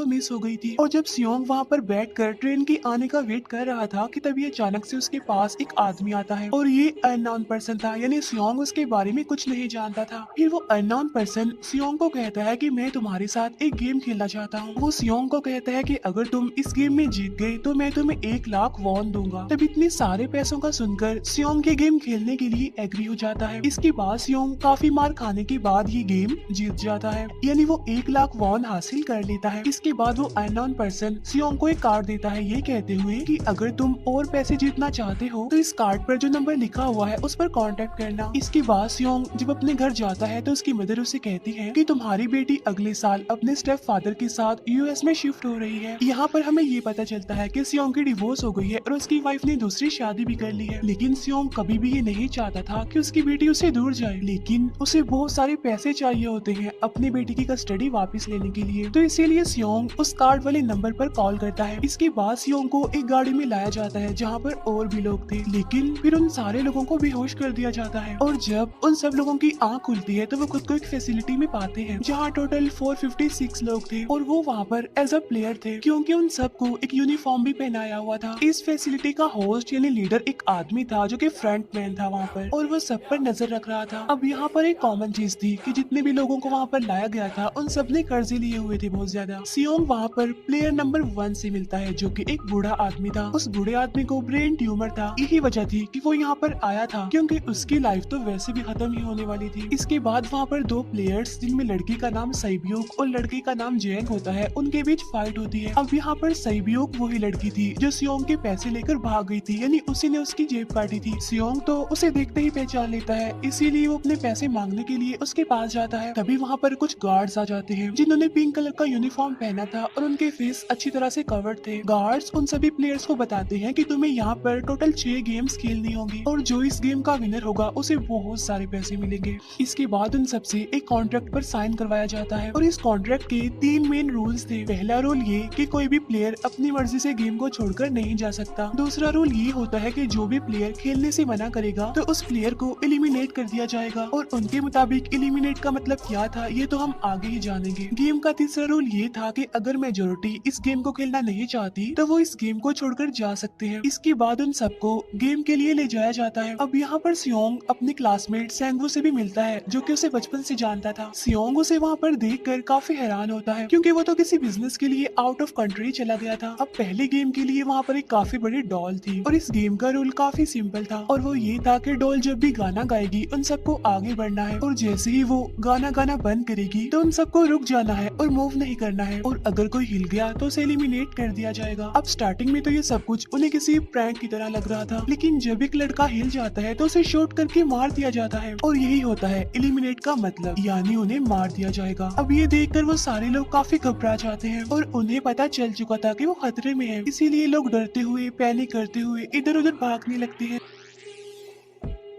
तो मिस हो गई थी। और जब सियोंग वहाँ पर बैठकर ट्रेन की आने का वेट कर रहा था कि तभी अचानक से उसके पास एक आदमी आता है और ये अननोन पर्सन था, यानी सियोंग उसके बारे में कुछ नहीं जानता था। फिर वो अननोन पर्सन सियोंग को कहता है कि मैं तुम्हारे साथ एक गेम खेलना चाहता हूँ। वो सियोंग को कहता है कि अगर तुम इस गेम में जीत गए तो मैं तुम्हें 1 लाख वॉन दूंगा। तब इतने सारे पैसों का सुनकर सियोंग ये गेम खेलने के लिए एग्री हो जाता है। इसके बाद सियोंग काफी मार खाने के बाद ये गेम जीत जाता है, यानी वो 1 लाख वॉन हासिल कर लेता है। इसके बाद वो अननोन पर्सन सियोंग को एक कार्ड देता है, ये कहते हुए कि अगर तुम और पैसे जीतना चाहते हो तो इस कार्ड पर जो नंबर लिखा हुआ है उस पर कांटेक्ट करना। इसके बाद सियोंग जब अपने घर जाता है तो उसकी मदर उसे कहती है कि तुम्हारी बेटी अगले साल अपने स्टेप फादर के साथ यूएस में शिफ्ट हो रही है। यहाँ पर हमें ये पता चलता है कि सियोंग की डिवोर्स हो गई है और उसकी वाइफ ने दूसरी शादी भी कर ली है। लेकिन सियोंग कभी भी ये नहीं चाहता था कि उसकी बेटी उससे दूर जाए, लेकिन उसे बहुत सारे पैसे चाहिए होते हैं अपनी बेटी की कस्टडी वापस लेने के लिए। तो इसीलिए सियोंग उस कार्ड वाले नंबर पर कॉल करता है। इसके बाद सियोंग को एक गाड़ी में लाया जाता है जहाँ पर और भी लोग थे, लेकिन फिर उन सारे लोगों को बेहोश कर दिया जाता है। और जब उन सब लोगों की आंख खुलती है तो वो खुद को एक फैसिलिटी में पाते हैं जहाँ टोटल 456 लोग थे और वो वहाँ पर एज अ प्लेयर थे, क्योंकि उन सबको एक यूनिफॉर्म भी पहनाया हुआ था। इस फैसिलिटी का होस्ट यानी लीडर एक आदमी था जो कि फ्रंट मैन था वहाँ पर, और वो सब पर नजर रख रहा था। अब यहाँ पर एक कॉमन चीज थी कि जितने भी लोगों को वहाँ पर लाया गया था उन सब ने कर्जे लिए हुए थे बहुत ज्यादा। सियोंग वहाँ पर प्लेयर नंबर 1 से मिलता है जो कि एक बूढ़ा आदमी था। उस बूढ़े आदमी को ब्रेन ट्यूमर था, यही वजह थी कि वो यहाँ पर आया था, क्योंकि उसकी लाइफ तो वैसे भी खत्म ही होने वाली थी। इसके बाद वहाँ पर 2 प्लेयर्स जिनमें लड़की का नाम सैब्यूक और लड़के का नाम जेंग होता है, उनके बीच फाइट होती है। अब यहाँ पर सैब्यूक वही लड़की थी जो सियोंग के पैसे लेकर भाग गई थी, यानी उसी ने उसकी जेब काटी थी। सियोंग तो उसे देखते ही पहचान लेता है, इसीलिए वो अपने पैसे मांगने के लिए उसके पास जाता है। तभी वहाँ पर कुछ गार्ड्स आ जाते हैं जिन्होंने पिंक कलर का यूनिफॉर्म पहना था और उनके फेस अच्छी तरह से कवर्ड थे। गार्ड्स उन सभी प्लेयर्स को बताते हैं कि तुम्हें यहाँ पर टोटल 6 गेम्स खेलनी होगी और जो इस गेम का विनर होगा उसे बहुत सारे पैसे मिलेंगे। इसके बाद उन सबसे एक कॉन्ट्रैक्ट पर साइन करवाया जाता है और इस कॉन्ट्रैक्ट के 3 मेन रूल्स थे। पहला रूल ये कि कोई भी प्लेयर अपनी मर्जी से गेम को छोड़कर नहीं जा सकता। दूसरा रूल ये होता है कि जो भी प्लेयर खेलने से मना करेगा तो उस प्लेयर को एलिमिनेट कर दिया जाएगा, और उनके मुताबिक एलिमिनेट का मतलब क्या था ये तो हम आगे ही जानेंगे। गेम का तीसरा रूल ये था कि अगर मेजोरिटी इस गेम को खेलना नहीं चाहती तो वो इस गेम को छोड़कर जा सकते हैं। इसके बाद उन सबको गेम के लिए ले जाया जाता है। अब यहाँ पर सियोंग अपने क्लासमेट सैंगवू से भी मिलता है जो कि उसे बचपन से जानता था। सियोंग उसे वहाँ पर देखकर काफी हैरान होता है क्योंकि वो तो किसी बिजनेस के लिए आउट ऑफ कंट्री चला गया था। अब पहले गेम के लिए वहाँ पर एक काफी बड़ी डॉल थी और इस गेम का रूल काफी सिंपल था, और वो ये था कि डॉल जब भी गाना गाएगी उन सबको आगे बढ़ना है, और जैसे ही वो गाना गाना बंद करेगी तो उन सबको रुक जाना है और मूव नहीं करना है, और अगर कोई हिल गया तो उसे एलिमिनेट कर दिया जाएगा। अब स्टार्टिंग में तो ये सब कुछ उन्हें किसी प्रैंक की तरह लग रहा था, लेकिन जब एक लड़का हिल जाता है तो उसे शॉट करके मार दिया जाता है, और यही होता है एलिमिनेट का मतलब, यानी उन्हें मार दिया जाएगा। अब ये देखकर वो सारे लोग काफी घबरा जाते हैं और उन्हें पता चल चुका था कि वो खतरे में है, इसीलिए लोग डरते हुए पैनिक करते हुए इधर उधर भागने लगते हैं।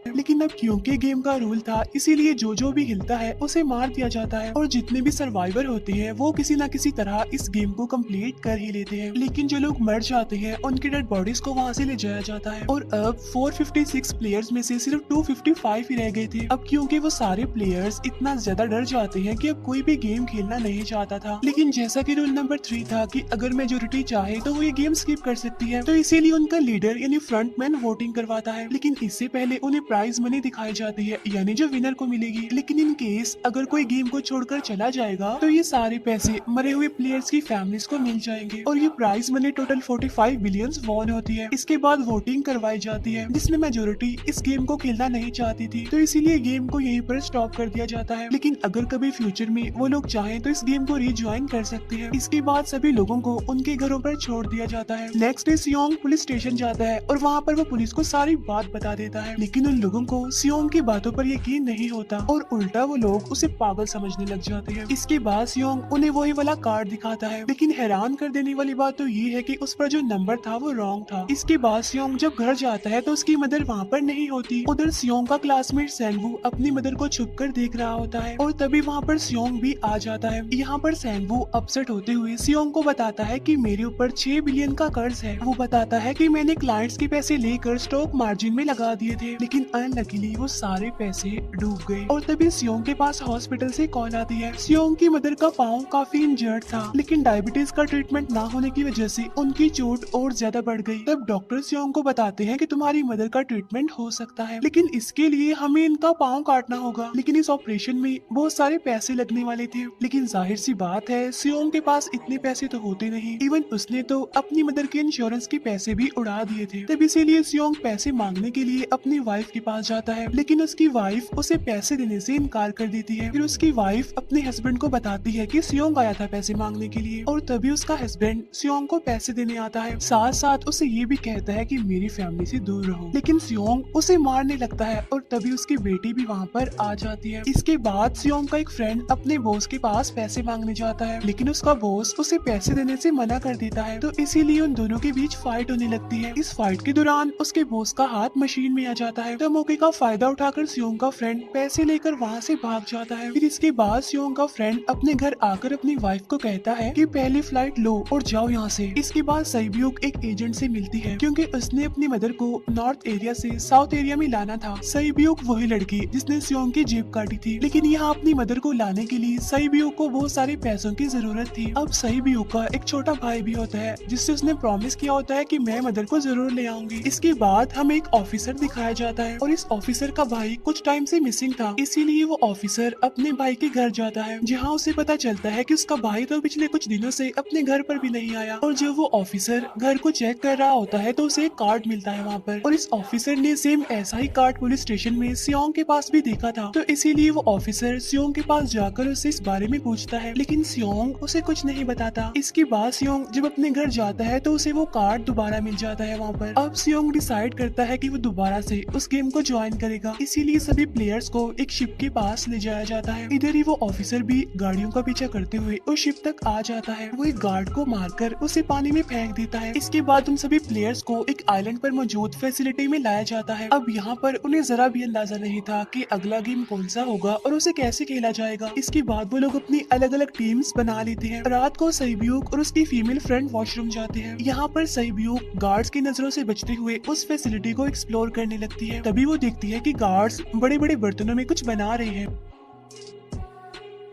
लेकिन अब क्योंकि गेम का रूल था इसीलिए जो भी हिलता है उसे मार दिया जाता है, और जितने भी सर्वाइवर होते हैं वो किसी न किसी तरह इस गेम को कंप्लीट कर ही लेते हैं। लेकिन जो लोग मर जाते हैं उनकी डेड बॉडीज को वहाँ से ले जाया जाता है, और अब 456 प्लेयर्स में से सिर्फ 255 ही रह गए थे। अब क्योंकि वो सारे प्लेयर्स इतना ज्यादा डर जाते हैं कि अब कोई भी गेम खेलना नहीं चाहता था। लेकिन जैसा कि रूल नंबर 3 था कि अगर मेजोरिटी चाहे तो वो ये गेम स्किप कर सकती है, तो इसीलिए उनका लीडर यानी फ्रंटमैन वोटिंग करवाता है। लेकिन इससे पहले उन्हें प्राइज मनी दिखाई जाती है, यानी जो विनर को मिलेगी। लेकिन इन केस अगर कोई गेम को छोड़कर चला जाएगा तो ये सारे पैसे मरे हुए प्लेयर्स की फैमिलीज को मिल जाएंगे, और ये prize money total 45 billion won होती है। इसके बाद वोटिंग करवाई जाती है जिसमें मेजोरिटी इस गेम को खेलना नहीं चाहती थी, तो इसीलिए गेम को यहीं पर स्टॉप कर दिया जाता है। लेकिन अगर कभी फ्यूचर में वो लोग चाहें तो इस गेम को रीज्वाइन कर सकते हैं। इसके बाद सभी लोगों को उनके घरों पर छोड़ दिया जाता है। नेक्स्ट डे सियोंग पुलिस स्टेशन जाता है और वहाँ पर वो पुलिस को सारी बात बता देता है, लेकिन उन लोगों को सियोंग की बातों पर यकीन नहीं होता और उल्टा वो लोग उसे पागल समझने लग जाते हैं। इसके बाद सियोंग उन्हें वही वाला कार्ड दिखाता है, लेकिन हैरान कर देने वाली बात तो ये है कि उस पर जो नंबर था वो रॉन्ग था। इसके बाद सियोंग जब घर जाता है तो उसकी मदर वहाँ पर नहीं होती। उधर सियोंग का क्लासमेट सैंगवू अपनी मदर को छुप कर देख रहा होता है, और तभी वहाँ पर सियोंग भी आ जाता है। यहाँ पर सैंगवू अपसेट होते हुए सियोंग को बताता है कि मेरे ऊपर 6 बिलियन का कर्ज है। वो बताता है कि मैंने क्लाइंट्स के पैसे लेकर स्टॉक मार्जिन में लगा दिए थे, लेकिन लकीली वो सारे पैसे डूब गए। और तभी सियोंग के पास हॉस्पिटल से कॉल आती है। सियोंग की मदर का पाँव काफी इंजर्ड था, लेकिन डायबिटीज का ट्रीटमेंट ना होने की वजह से उनकी चोट और ज्यादा बढ़ गई। तब डॉक्टर सियोंग को बताते हैं कि तुम्हारी मदर का ट्रीटमेंट हो सकता है, लेकिन इसके लिए हमें इनका पाँव काटना होगा। लेकिन इस ऑपरेशन में बहुत सारे पैसे लगने वाले थे, लेकिन जाहिर सी बात है सियोंग के पास इतने पैसे तो होते नहीं। इवन उसने तो अपनी मदर के इंश्योरेंस के पैसे भी उड़ा दिए थे। तब इसीलिए सियोंग पैसे मांगने के लिए अपनी वाइफ के पास जाता है, लेकिन उसकी वाइफ उसे पैसे देने से इनकार कर देती है। फिर उसकी वाइफ अपने हस्बैंड को बताती है कि सियोंग आया था पैसे मांगने के लिए, और तभी उसका हस्बैंड सियोंग को पैसे देने आता है। साथ साथ उसे ये भी कहता है कि मेरी फैमिली से दूर रहो। लेकिन सियोंग उसे मारने लगता है, और तभी उसकी बेटी भी वहाँ पर आ जाती है। इसके बाद सियोंग का एक फ्रेंड अपने बॉस के पास पैसे मांगने जाता है, लेकिन उसका बॉस उसे पैसे देने से मना कर देता है। तो इसीलिए उन दोनों के बीच फाइट होने लगती है। इस फाइट के दौरान उसके बॉस का हाथ मशीन में आ जाता है। तो मौके का फायदा उठाकर सियोंग का फ्रेंड पैसे लेकर वहाँ से भाग जाता है। फिर इसके बाद सियोंग का फ्रेंड अपने घर आकर अपनी वाइफ को कहता है कि पहली फ्लाइट लो और जाओ यहाँ से। इसके बाद सईब्यूक एक एजेंट से मिलती है, क्योंकि उसने अपनी मदर को नॉर्थ एरिया से साउथ एरिया में लाना था। सईब्यूक वही लड़की जिसने सियोंग की जेब काटी थी, लेकिन यहाँ अपनी मदर को लाने के लिए सईब्यूक को बहुत सारे पैसों की जरूरत थी। अब सईब्यूक का एक छोटा भाई भी होता है, जिससे उसने प्रॉमिस किया होता है कि मैं मदर को जरूर ले आऊंगी। इसके बाद हमें एक ऑफिसर दिखाया जाता है, और इस ऑफिसर का भाई कुछ टाइम से मिसिंग था। इसीलिए वो ऑफिसर अपने भाई के घर जाता है, जहाँ उसे पता चलता है कि उसका भाई तो पिछले कुछ दिनों से अपने घर पर भी नहीं आया। और जब वो ऑफिसर घर को चेक कर रहा होता है तो उसे एक कार्ड मिलता है वहाँ पर, और इस ऑफिसर ने सेम ऐसा ही कार्ड पुलिस स्टेशन में सियोंग के पास भी देखा था। तो इसीलिए वो ऑफिसर सियोंग के पास जाकर उससे इस बारे में पूछता है, लेकिन सियोंग उसे कुछ नहीं बताता। इसके बाद सियोंग जब अपने घर जाता है तो उसे वो कार्ड दोबारा मिल जाता है वहाँ पर। अब सियोंग डिसाइड करता है कि वो दोबारा से उस गेम को ज्वाइन करेगा। इसीलिए सभी प्लेयर्स को एक शिप के पास ले जाया जाता है। इधर ही वो ऑफिसर भी गाड़ियों का पीछा करते हुए उस शिप तक आ जाता है। वो एक गार्ड को मारकर उसे पानी में फेंक देता है। इसके बाद उन सभी प्लेयर्स को एक आइलैंड पर मौजूद फैसिलिटी में लाया जाता है। अब यहाँ पर उन्हें जरा भी अंदाजा नहीं था कि अगला गेम कौन सा होगा और उसे कैसे खेला जाएगा। इसके बाद वो लोग अपनी अलग अलग टीम्स बना लेते हैं। रात को सईब्यूक और उसकी फीमेल फ्रेंड वॉशरूम जाते हैं। यहाँ पर सईब्यूक गार्ड्स की नजरों से बचते हुए उस फैसिलिटी को एक्सप्लोर करने लगती है। तभी वो देखती है कि गार्ड्स बड़े बड़े बर्तनों में कुछ बना रहे हैं,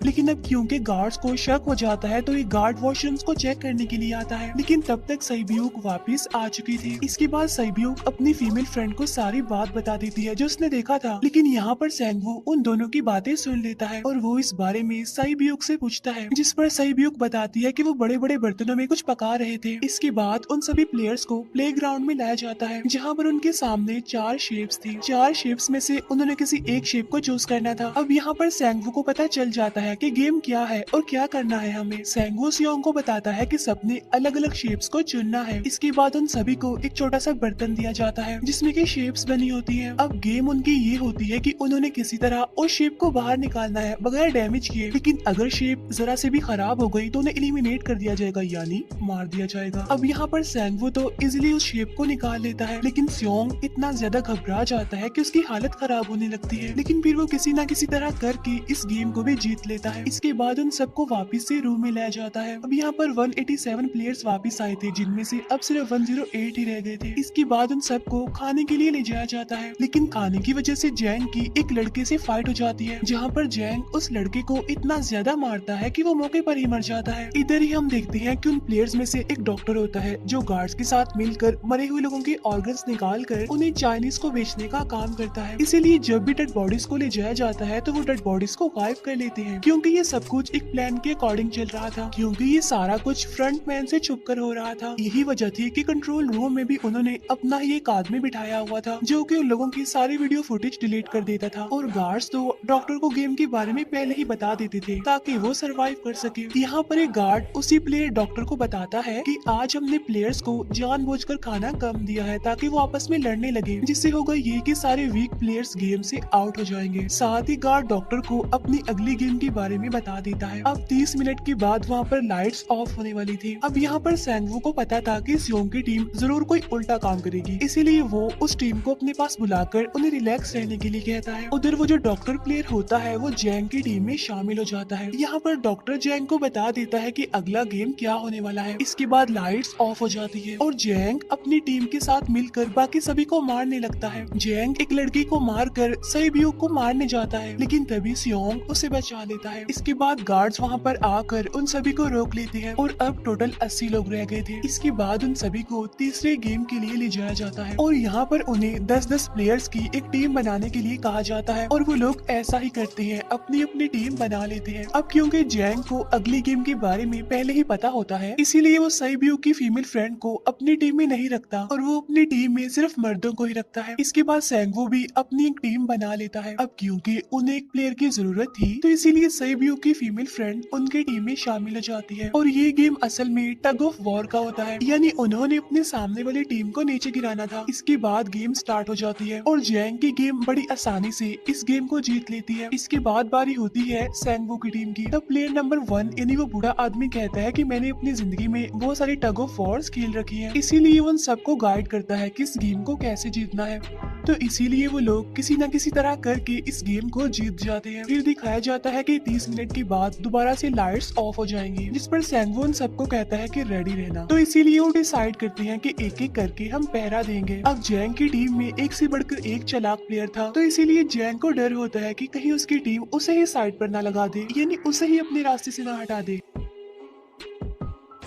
लेकिन अब क्योंकि गार्ड्स को शक हो जाता है तो ये गार्ड वॉशरूम्स को चेक करने के लिए आता है। लेकिन तब तक सईब्यूक वापस आ चुकी थी। इसके बाद सईब्यूक अपनी फीमेल फ्रेंड को सारी बात बता देती है जो उसने देखा था। लेकिन यहाँ पर सैंगवू उन दोनों की बातें सुन लेता है और वो इस बारे में सईब्यूक से पूछता है, जिस पर सईब्यूक बताती है कि वो बड़े बड़े बर्तनों में कुछ पका रहे थे। इसके बाद उन सभी प्लेयर्स को प्ले ग्राउंड में लाया जाता है, जहाँ पर उनके सामने 4 शेप्स थी। 4 शेप्स में से उन्होंने किसी एक शेप को चूज करना था। अब यहाँ पर सैंगवू को पता चल जाता है कि गेम क्या है और क्या करना है हमें। सैंगवू सियोंग को बताता है कि सबने अलग अलग शेप्स को चुनना है। इसके बाद उन सभी को एक छोटा सा बर्तन दिया जाता है जिसमें की शेप्स बनी होती हैं। अब गेम उनकी ये होती है कि उन्होंने किसी तरह उस शेप को बाहर निकालना है बगैर डैमेज किए। लेकिन अगर शेप जरा से भी खराब हो गई तो उन्हें एलिमिनेट कर दिया जाएगा, यानी मार दिया जाएगा। अब यहाँ पर सैंगवू तो इजिली उस शेप को निकाल लेता है, लेकिन सियोंग इतना ज्यादा घबरा जाता है कि उसकी हालत खराब होने लगती है। लेकिन फिर वो किसी न किसी तरह करके इस गेम को भी जीत लेता है। इसके बाद उन सबको वापस से रूम में लाया जाता है। अब यहाँ पर 187 प्लेयर्स वापस आए थे, जिनमें से अब सिर्फ 108 ही रह गए थे। इसके बाद उन सबको खाने के लिए ले जाया जाता है, लेकिन खाने की वजह से जैंग की एक लड़के से फाइट हो जाती है, जहाँ पर जैंग उस लड़के को इतना ज्यादा मारता है कि वो मौके पर ही मर जाता है। इधर ही हम देखते हैं कि उन प्लेयर्स में से एक डॉक्टर होता है जो गार्ड्स के साथ मिलकर मरे हुए लोगों के ऑर्गन्स निकाल कर उन्हें चाइनीज को बेचने का काम करता है। इसीलिए जब भी डेड बॉडीज को ले जाया जाता है तो वो डेड बॉडीज को गायब कर लेते हैं, क्योंकि ये सब कुछ एक प्लान के अकॉर्डिंग चल रहा था, क्योंकि ये सारा कुछ फ्रंट मैन से छुप कर हो रहा था। यही वजह थी कि कंट्रोल रूम में भी उन्होंने अपना ही एक आदमी बिठाया हुआ था जो कि उन लोगों की सारी वीडियो फुटेज डिलीट कर देता था। और गार्ड्स तो डॉक्टर को गेम के बारे में पहले ही बता देते थे ताकि वो सरवाइव कर सके। यहाँ पर एक गार्ड उसी प्लेयर डॉक्टर को बताता है कि आज हमने प्लेयर्स को जानबूझकर खाना कम दिया है ताकि वो आपस में लड़ने लगे, जिससे होगा ये कि सारे वीक प्लेयर्स गेम से आउट हो जाएंगे। साथ ही गार्ड डॉक्टर को अपनी अगली गेम के बारे में बता देता है। अब 30 मिनट के बाद वहाँ पर लाइट्स ऑफ होने वाली थी। अब यहाँ पर सेंगवू को पता था कि सियोंग की टीम जरूर कोई उल्टा काम करेगी, इसीलिए वो उस टीम को अपने पास बुलाकर उन्हें रिलैक्स रहने के लिए कहता है। उधर वो जो डॉक्टर प्लेयर होता है वो जैंग की टीम में शामिल हो जाता है। यहाँ पर डॉक्टर जैंग को बता देता है कि अगला गेम क्या होने वाला है। इसके बाद लाइट्स ऑफ हो जाती है और जैंग अपनी टीम के साथ मिलकर बाकी सभी को मारने लगता है। जैंग एक लड़की को मारकर सैब्यू को मारने जाता है, लेकिन तभी सियोंग उसे बचा लेता है। इसके बाद गार्ड्स वहाँ पर आकर उन सभी को रोक लेते हैं और अब टोटल 80 लोग रह गए थे। इसके बाद उन सभी को तीसरे गेम के लिए ले जाया जाता है और यहाँ पर उन्हें 10-10 प्लेयर्स की एक टीम बनाने के लिए कहा जाता है और वो लोग ऐसा ही करते हैं, अपनी अपनी टीम बना लेते हैं। अब क्योंकि जैंग को अगली गेम के बारे में पहले ही पता होता है, इसीलिए वो सैब्यू की फीमेल फ्रेंड को अपनी टीम में नहीं रखता और वो अपनी टीम में सिर्फ मर्दों को ही रखता है। इसके बाद सेंगवू भी अपनी एक टीम बना लेता है। अब क्योंकि उन्हें एक प्लेयर की जरूरत थी, तो इसीलिए सैब्यू की फीमेल फ्रेंड उनकी टीम में शामिल हो जाती है और ये गेम असल में टग ऑफ वॉर का होता है, यानी उन्होंने अपने सामने वाली टीम को नीचे गिराना था। इसके बाद गेम स्टार्ट हो जाती है और जैंग की गेम बड़ी आसानी से इस गेम को जीत लेती है। इसके बाद बारी होती है सेंगवू की टीम की। तब प्लेयर नंबर 1 यानी वो बूढ़ा आदमी कहता है कि मैंने अपनी जिंदगी में बहुत सारी टग ऑफ वॉर्स खेल रखी है, इसीलिए उन सबको गाइड करता है कि इस गेम को कैसे जीतना है। तो इसीलिए वो लोग किसी न किसी तरह करके इस गेम को जीत जाते हैं। फिर दिखाया जाता है कि 30 मिनट के बाद दोबारा से लाइट्स ऑफ हो जाएंगी, जिस पर सेंगवू उन सबको कहता है कि रेडी रहना। तो इसीलिए वो डिसाइड करते हैं कि एक एक करके हम पहरा देंगे। अब जैंग की टीम में एक से बढ़कर एक चालाक प्लेयर था, तो इसीलिए जैंग को डर होता है कि कहीं उसकी टीम उसे ही साइड पर ना लगा दे, यानी उसे ही अपने रास्ते से ना हटा दे।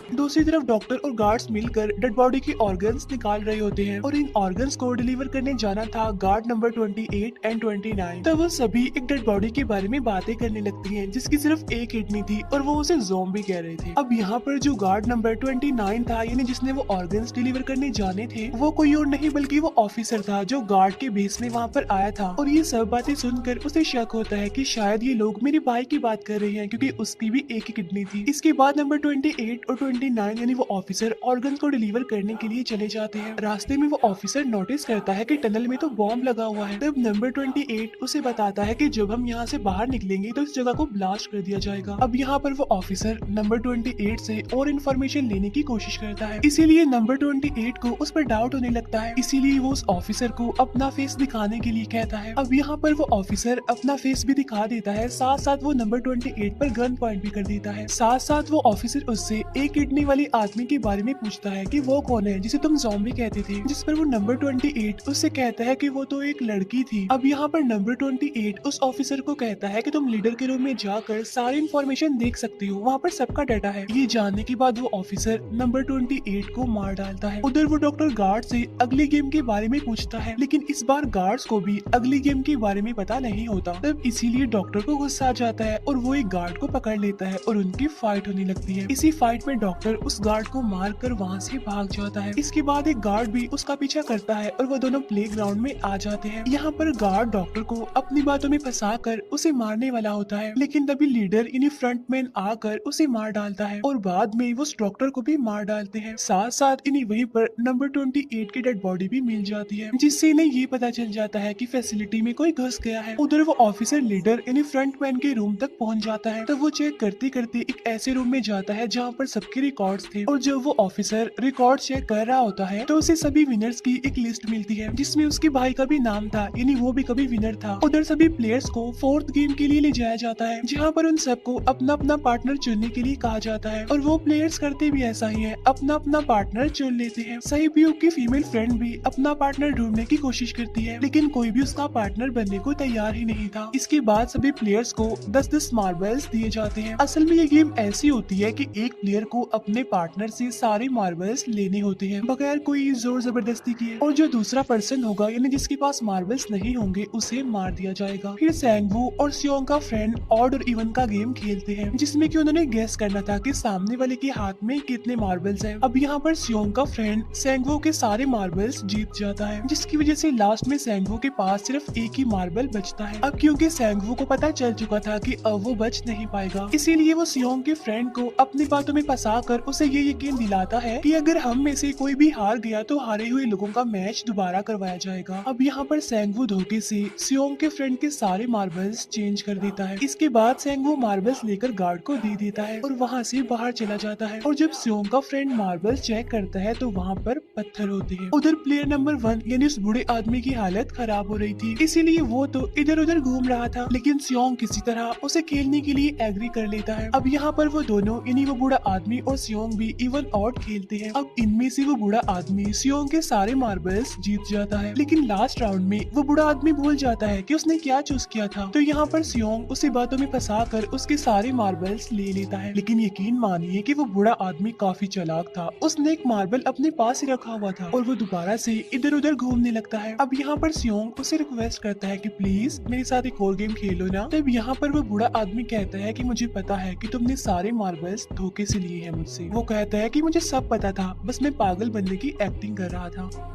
दूसरी तरफ डॉक्टर और गार्ड्स मिलकर डेड बॉडी के ऑर्गन्स निकाल रहे होते हैं और इन ऑर्गन्स को डिलीवर करने जाना था गार्ड नंबर 28 एंड 29। तब वो सभी एक डेड बॉडी के बारे में बातें करने लगती हैं, जिसकी सिर्फ एक किडनी थी और वो उसे ज़ॉम्बी कह रहे थे। अब यहाँ पर जो गार्ड नंबर 29 था, यानी जिसने वो ऑर्गन्स डिलीवर करने जाने थे, वो कोई और नहीं बल्कि वो ऑफिसर था जो गार्ड के बेस में वहाँ पर आया था। और ये सब बातें सुनकर उसे शक होता है कि शायद ये लोग मेरे भाई की बात कर रहे हैं, क्योंकि उसकी भी एक ही किडनी थी। इसके बाद नंबर 28 और 29 यानी वो ऑफिसर ऑर्गन को डिलीवर करने के लिए चले जाते हैं। रास्ते में वो ऑफिसर नोटिस करता है कि टनल में तो बॉम्ब लगा हुआ है। तब नंबर 28 उसे बताता है कि जब हम यहाँ से बाहर निकलेंगे तो इस जगह को ब्लास्ट कर दिया जाएगा। अब यहाँ पर वो ऑफिसर नंबर 28 से और इन्फॉर्मेशन लेने की कोशिश करता है, इसीलिए नंबर 28 को उस पर डाउट होने लगता है। इसीलिए वो उस ऑफिसर को अपना फेस दिखाने के लिए कहता है। अब यहाँ पर वो ऑफिसर अपना फेस भी दिखा देता है, साथ साथ वो नंबर 28 पर गन पॉइंट भी कर देता है। साथ साथ वो ऑफिसर उससे एक किडनी वाली आदमी के बारे में पूछता है कि वो कौन है जिसे तुम ज़ॉम्बी कहते थे, जिस पर वो नंबर 28 उससे कहता है कि वो तो एक लड़की थी। अब यहाँ पर नंबर 28 उस ऑफिसर को कहता है कि तुम लीडर के रूम में जाकर सारी इन्फॉर्मेशन देख सकती हो, वहाँ पर सबका डाटा है। ये जानने के बाद वो ऑफिसर नंबर 28 को मार डालता है। उधर वो डॉक्टर गार्ड से अगली गेम के बारे में पूछता है, लेकिन इस बार गार्ड्स को भी अगली गेम के बारे में पता नहीं होता। तब इसीलिए डॉक्टर को गुस्सा आ जाता है और वो एक गार्ड को पकड़ लेता है और उनकी फाइट होने लगती है। इसी फाइट में डॉक्टर उस गार्ड को मारकर वहाँ से भाग जाता है। इसके बाद एक गार्ड भी उसका पीछा करता है और वो दोनों प्लेग्राउंड में आ जाते हैं। यहाँ पर गार्ड डॉक्टर को अपनी बातों में फंसाकर उसे मारने वाला होता है, लेकिन तभी लीडर यानी फ्रंटमैन आकर उसे मार डालता है और बाद में वो उस डॉक्टर को भी मार डालते हैं। साथ साथ इन्हीं वहीं पर नंबर 28 की डेड बॉडी भी मिल जाती है, जिससे इन्हें ये पता चल जाता है कि फैसिलिटी में कोई घुस गया है। उधर वो ऑफिसर लीडर यानी फ्रंटमैन के रूम तक पहुँच जाता है। तब वो चेक करते करते एक ऐसे रूम में जाता है जहाँ पर सबके रिकॉर्ड्स थे, और जब वो ऑफिसर रिकॉर्ड चेक कर रहा होता है तो उसे सभी विनर्स की एक लिस्ट मिलती है, जिसमें उसके भाई का भी नाम था, यानी वो भी कभी विनर था। उधर सभी प्लेयर्स को फोर्थ गेम के लिए ले जाया जाता है, जहाँ पर उन सबको अपना अपना पार्टनर चुनने के लिए कहा जाता है, और वो प्लेयर्स करते भी ऐसा ही है, अपना अपना पार्टनर चुन लेते हैं। सैब्यू की फीमेल फ्रेंड भी अपना पार्टनर ढूंढने की कोशिश करती है, लेकिन कोई भी उसका पार्टनर बनने को तैयार ही नहीं था। इसके बाद सभी प्लेयर्स को 10-10 मार्बल्स दिए जाते हैं। असल में ये गेम ऐसी होती है कि एक प्लेयर को अपने पार्टनर से सारे मार्बल्स लेने होते हैं बगैर कोई जोर जबरदस्ती किए, और जो दूसरा पर्सन होगा यानी जिसके पास मार्बल्स नहीं होंगे उसे मार दिया जाएगा। फिर सेंगवू और सियोंग का फ्रेंड ऑड और इवन का गेम खेलते हैं, जिसमें कि उन्होंने गेस करना था कि सामने वाले के हाथ में कितने मार्बल्स हैं। अब यहाँ पर सियोंग का फ्रेंड सेंगवू के सारे मार्बल्स जीत जाता है, जिसकी वजह से लास्ट में सेंगवू के पास सिर्फ एक ही मार्बल बचता है। अब क्योंकि सेंगवू को पता चल चुका था कि अब वो बच नहीं पाएगा, इसीलिए वो सियोंग के फ्रेंड को अपनी बातों में फंसा कर उसे ये यकीन दिलाता है कि अगर हम में से कोई भी हार गया तो हारे हुए लोगों का मैच दोबारा करवाया जाएगा। अब यहाँ पर सेंगवू धोखे से सियोंग के फ्रेंड के सारे मार्बल्स चेंज कर देता है। इसके बाद सेंगवू मार्बल्स लेकर गार्ड को दे देता है और वहाँ से बाहर चला जाता है। और जब सियोंग का फ्रेंड मार्बल्स चेक करता है तो वहाँ पर पत्थर होते हैं। उधर प्लेयर नंबर 1 यानी उस बूढ़े आदमी की हालत खराब हो रही थी, इसीलिए वो तो इधर उधर घूम रहा था, लेकिन सियोंग किसी तरह उसे खेलने के लिए एग्री कर लेता है। अब यहाँ पर वो दोनों यानी वो बूढ़ा आदमी और सियोंग भी इवन ऑड खेलते हैं। अब इनमें से वो बूढ़ा आदमी सियोंग के सारे मार्बल्स जीत जाता है, लेकिन लास्ट राउंड में वो बूढ़ा आदमी भूल जाता है कि उसने क्या चूज किया था। तो यहाँ पर सियोंग उसे बातों में फंसा कर उसके सारे मार्बल्स ले लेता है, लेकिन यकीन मानिए कि वो बूढ़ा आदमी काफी चालाक था। उसने एक मार्बल अपने पास ही रखा हुआ था और वो दोबारा से इधर उधर घूमने लगता है। अब यहाँ पर सियोंग उसे रिक्वेस्ट करता है कि प्लीज मेरे साथ एक और गेम खेलो ना। तब यहाँ पर वो बूढ़ा आदमी कहता है कि मुझे पता है कि तुमने सारे मार्बल्स धोखे से लिए हैं मुझसे। वो कहता है कि मुझे सब पता था, बस मैं पागल बनने की एक्टिंग कर रहा था।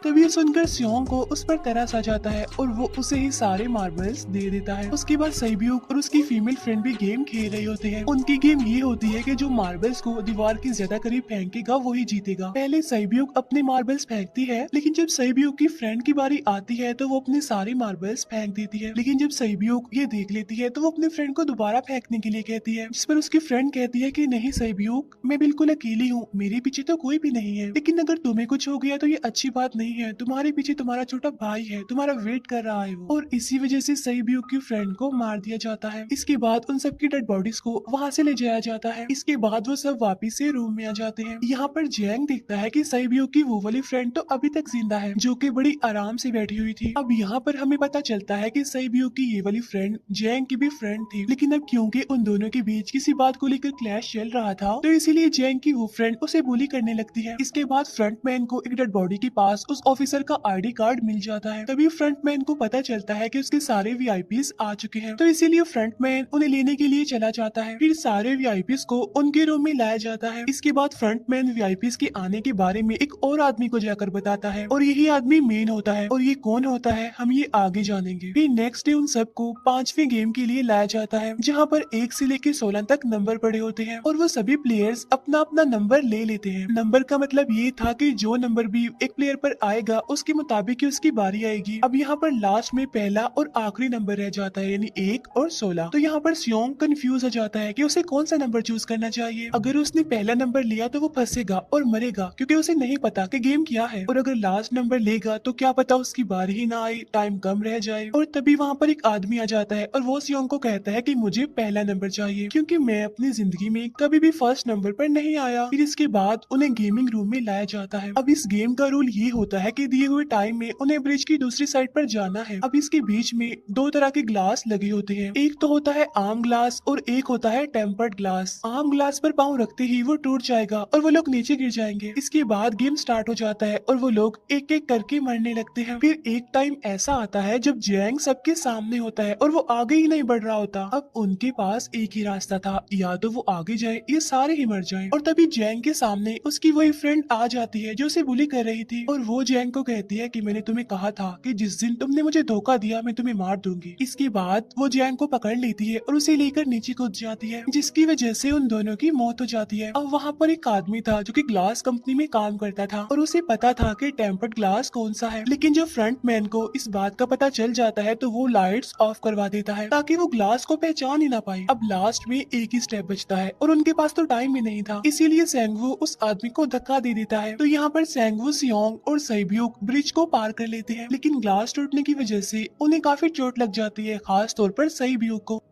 तब ये सुनकर सियोंग को उस पर तरस आ जाता है और वो उसे ही सारे मार्बल्स दे देता है। उसके बाद सैब्यूक और उसकी फीमेल फ्रेंड भी गेम खेल रही होते हैं। उनकी गेम ये होती है कि जो मार्बल्स को दीवार के ज्यादा करीब फेंकेगा वही जीतेगा। पहले सैब्यूक अपने मार्बल्स फेंकती है, लेकिन जब सैब्यूक की फ्रेंड की बारी आती है तो वो अपने सारे मार्बल्स फेंक देती है। लेकिन जब सैब्यूक ये देख लेती है तो वो अपने फ्रेंड को दोबारा फेंकने के लिए कहती है, जिस पर उसकी फ्रेंड कहती है कि नहीं सैब्यूक, मैं बिल्कुल अकेली हूँ, मेरे पीछे तो कोई भी नहीं है, लेकिन अगर तुम्हें कुछ हो गया तो ये अच्छी बात नहीं है, तुम्हारे पीछे तुम्हारा छोटा भाई है, तुम्हारा वेट कर रहा है वो। और इसी वजह से सैब्यूक की फ्रेंड को मार दिया जाता है। इसके बाद उन सबकी डेड बॉडीज को वहाँ से ले जाया जाता है। इसके बाद वो सब वापिस से रूम में आ जाते हैं। यहाँ पर जैंग देखता है कि सैब्यूक की वो वाली फ्रेंड तो अभी तक जिंदा है, जो कि बड़ी आराम से बैठी हुई थी। अब यहाँ पर हमें पता चलता है कि सैब्यूक की ये वाली फ्रेंड जैंग की भी फ्रेंड थी, लेकिन अब क्योंकि उन दोनों के बीच किसी बात को लेकर क्लैश चल रहा था तो इसीलिए जैंग की वो फ्रेंड उसे बुली करने लगती है। इसके बाद फ्रंटमैन को एक डेड बॉडी के पास उस ऑफिसर का आईडी कार्ड मिल जाता है। तभी फ्रंटमैन को पता चलता है कि उसके सारे वीआईपीज आ चुके हैं, तो इसीलिए फ्रंटमैन उन्हें लेने के लिए चला जाता है। फिर सारे वीआईपीज को उनके रूम में लाया जाता है। इसके बाद फ्रंटमैन वीआईपीज के आने के बारे में एक और आदमी को जाकर बताता है और यही आदमी मेन होता है। और ये कौन होता है हम ये आगे जानेंगे। फिर नेक्स्ट डे उन सबको 5वें गेम के लिए लाया जाता है, जहाँ पर 1 से लेकर 16 तक नंबर पड़े होते हैं और वो सभी प्लेयर्स अपना अपना नंबर ले लेते हैं। नंबर का मतलब ये था कि जो नंबर भी एक प्लेयर पर आएगा उसके मुताबिक ही उसकी बारी आएगी। अब यहाँ पर लास्ट में पहला और आखिरी नंबर रह जाता है, यानी 1 और 16। तो यहाँ पर सियोंग कंफ्यूज हो जाता है कि उसे कौन सा नंबर चूज करना चाहिए। अगर उसने पहला नंबर लिया तो वो फंसेगा और मरेगा, क्योंकि उसे नहीं पता कि गेम क्या है। और अगर लास्ट नंबर लेगा तो क्या पता उसकी बारी ही ना आए, टाइम कम रह जाए। और तभी वहाँ पर एक आदमी आ जाता है और वो सियोंग को कहता है कि मुझे पहला नंबर चाहिए, क्योंकि मैं अपनी जिंदगी में कभी भी फर्स्ट नंबर पर नहीं आया। फिर इसके बाद उन्हें गेमिंग रूम में लाया जाता है। अब इस गेम का रूल ये होता है कि दिए हुए टाइम में उन्हें ब्रिज की दूसरी साइड पर जाना है। अब इसके बीच में 2 तरह के ग्लास लगे होते हैं, एक तो होता है आम ग्लास और एक होता है टेम्पर्ड ग्लास। आम ग्लास पर पाँव रखते ही वो टूट जाएगा और वो लोग नीचे गिर जाएंगे। इसके बाद गेम स्टार्ट हो जाता है और वो लोग एक एक करके मरने लगते हैं। फिर एक टाइम ऐसा आता है जब जैंग सबके सामने होता है और वो आगे ही नहीं बढ़ रहा होता। अब उनके पास एक ही रास्ता था, या तो वो आगे जाए या सारे ही मर जाएं। और तभी जैंग के सामने उसकी वही फ्रेंड आ जाती है जो उसे बुली कर रही थी और वो जैंग को कहती है कि मैंने तुम्हें कहा था कि जिस दिन तुमने मुझे धोखा दिया मैं तुम्हें मार दूंगी। इसके बाद वो जैंग को पकड़ लेती है और उसे लेकर नीचे कूद जाती है, जिसकी वजह से उन दोनों की मौत हो जाती है। अब वहाँ पर एक आदमी था जो कि ग्लास कंपनी में काम करता था और उसे पता था कि टेम्पर्ड ग्लास कौन सा है, लेकिन जब फ्रंटमैन को इस बात का पता चल जाता है तो वो लाइट्स ऑफ करवा देता है ताकि वो ग्लास को पहचान ही ना पाए। अब लास्ट में एक ही स्टेप बचता है और उनके पास तो टाइम भी नहीं था, इसीलिए सेंगवू उस आदमी को धक्का दे देता है। तो यहाँ पर सेंगवू, सियोंग और सैब्यूक ब्रिज को पार कर लेते हैं, लेकिन ग्लास टूटने की वजह से उन्हें काफी चोट लग जाती है, खास तौर पर सैब्यूक को।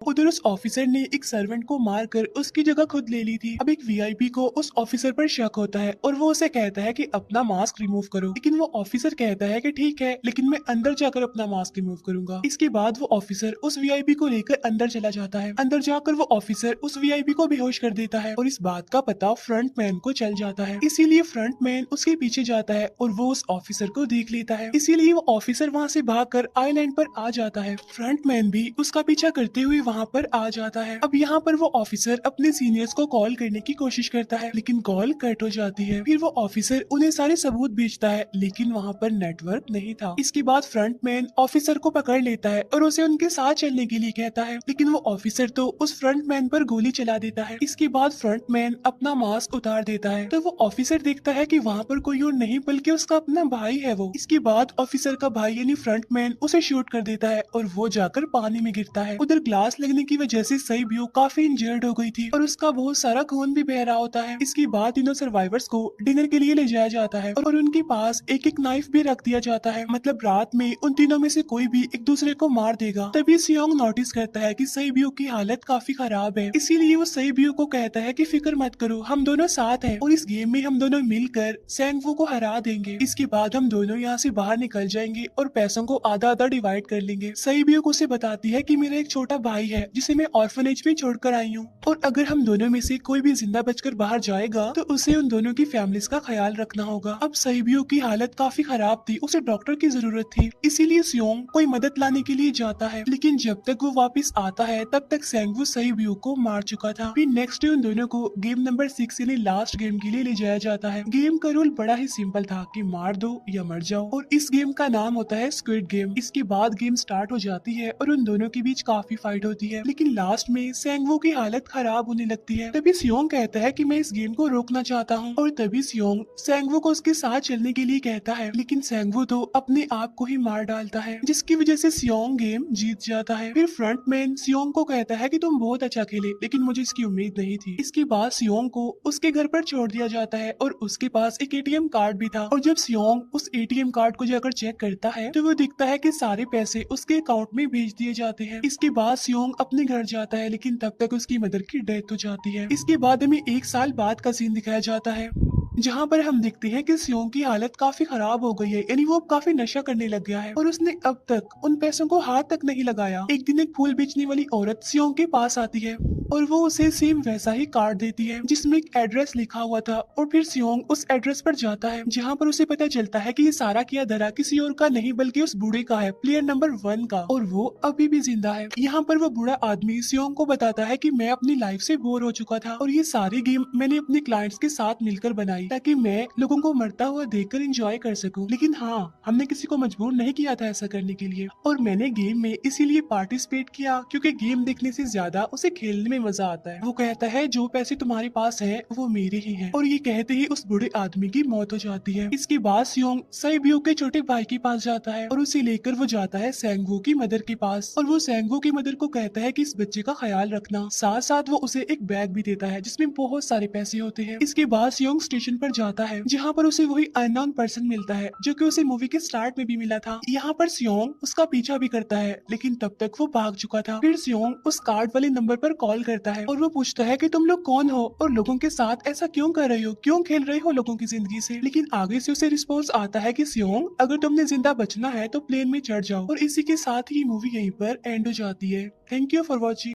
उधर उस ऑफिसर ने एक सर्वेंट को मारकर उसकी जगह खुद ले ली थी। अब एक वीआईपी को उस ऑफिसर पर शक होता है और वो उसे कहता है कि अपना मास्क रिमूव करो, लेकिन वो ऑफिसर कहता है कि ठीक है, लेकिन मैं अंदर जाकर अपना मास्क रिमूव करूंगा। इसके बाद वो ऑफिसर उस वीआईपी को लेकर अंदर चला जाता है। अंदर जाकर वो ऑफिसर उस वीआईपी को बेहोश कर देता है और इस बात का पता फ्रंटमैन को चल जाता है, इसीलिए फ्रंटमैन उसके पीछे जाता है और वो उस ऑफिसर को देख लेता है, इसीलिए वो ऑफिसर वहाँ से भागकर आइलैंड पर आ जाता है। फ्रंटमैन भी उसका पीछा करते हुए वहाँ पर आ जाता है। अब यहाँ पर वो ऑफिसर अपने सीनियर्स को कॉल करने की कोशिश करता है, लेकिन कॉल कट हो जाती है। फिर वो ऑफिसर उन्हें सारे सबूत भेजता है, लेकिन वहाँ पर नेटवर्क नहीं था। इसके बाद फ्रंटमैन ऑफिसर को पकड़ लेता है और उसे उनके साथ चलने के लिए कहता है, लेकिन वो ऑफिसर तो उस फ्रंटमैन पर गोली चला देता है। इसके बाद फ्रंटमैन अपना मास्क उतार देता है, तो वो ऑफिसर देखता है कि वहाँ पर कोई और नहीं बल्कि उसका अपना भाई है वो। इसके बाद ऑफिसर का भाई यानी फ्रंटमैन उसे शूट कर देता है और वो जाकर पानी में गिरता है। उधर ग्लास लगने की वजह से सईब्यो काफी इंजर्ड हो गई थी और उसका बहुत सारा खून भी बह रहा होता है। इसके बाद तीनों सर्वाइवर्स को डिनर के लिए ले जाया जाता है और उनके पास एक एक नाइफ भी रख दिया जाता है, मतलब रात में उन तीनों में से कोई भी एक दूसरे को मार देगा। तभी सियोंग नोटिस करता है कि सईब्यो की हालत काफी खराब है, इसीलिए वो सईब्यो को कहता है कि फिक्र मत करो, हम दोनों साथ हैं और इस गेम में हम दोनों मिलकर सैंगवू को हरा देंगे। इसके बाद हम दोनों यहाँ से बाहर निकल जाएंगे और पैसों को आधा आधा डिवाइड कर लेंगे। सईब्यो को उसे बताती है कि मेरा एक छोटा भाई है जिसे मैं ऑर्फनेज में छोड़कर आई हूँ और अगर हम दोनों में से कोई भी जिंदा बचकर बाहर जाएगा तो उसे उन दोनों की फैमिलीज का ख्याल रखना होगा। अब सईब्यो की हालत काफी खराब थी, उसे डॉक्टर की जरूरत थी, इसीलिए सियोंग कोई मदद लाने के लिए जाता है, लेकिन जब तक वो वापस आता है तब तक सैंगवू सईब्यो को मार चुका था। फिर नेक्स्ट डे उन दोनों को गेम नंबर 6 यानी लास्ट गेम के लिए ले जाया जाता है। गेम का रूल बड़ा ही सिंपल था कि मार दो या मर जाओ और इस गेम का नाम होता है स्क्विड गेम। इसके बाद गेम स्टार्ट हो जाती है और उन दोनों के बीच काफी फाइट होती है, लेकिन लास्ट में सैंगवू की हालत खराब होने लगती है। तभी सियोंग कहता है कि मैं इस गेम को रोकना चाहता हूँ और तभी सियोंग सैंगवू को उसके साथ चलने के लिए कहता है, लेकिन सैंगवू तो अपने आप को ही मार डालता है, जिसकी वजह से सियोंग गेम जीत जाता है। फिर फ्रंटमैन सियोंग को कहता है कि तुम बहुत अच्छा खेले, लेकिन मुझे इसकी उम्मीद नहीं थी। इसके बाद सियोंग को उसके घर पर छोड़ दिया जाता है और उसके पास एक एटीएम कार्ड भी था और जब सियोंग उस एटीएम कार्ड को जाकर चेक करता है तो वो दिखता है कि सारे पैसे उसके अकाउंट में भेज दिए जाते हैं। इसके बाद सियोंग अपने घर जाता है, लेकिन तब तक उसकी मदर की डेथ हो जाती है। इसके बाद हमें 1 साल बाद का सीन दिखाया जाता है जहाँ पर हम देखते हैं कि सियोंग की हालत काफी खराब हो गई है, यानी वो अब काफी नशा करने लग गया है और उसने अब तक उन पैसों को हाथ तक नहीं लगाया। एक दिन एक फूल बेचने वाली औरत सियोंग के पास आती है और वो उसे सेम वैसा ही कार्ड देती है जिसमें एक एड्रेस लिखा हुआ था और फिर सियोंग उस एड्रेस पर जाता है जहाँ पर उसे पता चलता है कि ये सारा किया धरा किसी और का नहीं बल्कि उस बूढ़े का है, प्लेयर नंबर 1 का, और वो अभी भी जिंदा है। यहाँ पर वो बूढ़ा आदमी सियोंग को बताता है कि मैं अपनी लाइफ से बोर हो चुका था और ये सारी गेम मैंने अपने क्लाइंट्स के साथ मिलकर बनाई ताकि मैं लोगों को मरता हुआ देखकर एंजॉय कर सकूं, लेकिन हाँ, हमने किसी को मजबूर नहीं किया था ऐसा करने के लिए और मैंने गेम में इसीलिए पार्टिसिपेट किया क्योंकि गेम देखने से ज्यादा उसे खेलने में मजा आता है। वो कहता है जो पैसे तुम्हारे पास हैं वो मेरे ही हैं और ये कहते ही उस बूढ़े आदमी की मौत हो जाती है। इसके बाद सियोंग सईब्यो के छोटे भाई के पास जाता है और उसे लेकर वो जाता है सैंगवू की मदर के पास और वो सैंगवू की मदर को कहता है कि इस बच्चे का ख्याल रखना, साथ साथ वो उसे एक बैग भी देता है जिसमें बहुत सारे पैसे होते हैं। इसके बाद सियोंग स्टेशन पर जाता है जहाँ पर उसे वही अननोन पर्सन मिलता है जो कि उसे मूवी के स्टार्ट में भी मिला था। यहाँ पर सियोंग उसका पीछा भी करता है, लेकिन तब तक वो भाग चुका था। फिर सियोंग उस कार्ड वाले नंबर पर कॉल करता है और वो पूछता है कि तुम लोग कौन हो और लोगों के साथ ऐसा क्यों कर रहे हो, क्यों खेल रहे हो लोगों की जिंदगी से। लेकिन आगे से उसे रिस्पॉन्स आता है कि सियोंग अगर तुमने जिंदा बचना है तो प्लेन में चढ़ जाओ और इसी के साथ ही मूवी यहीं पर एंड हो जाती है। Thank you for watching.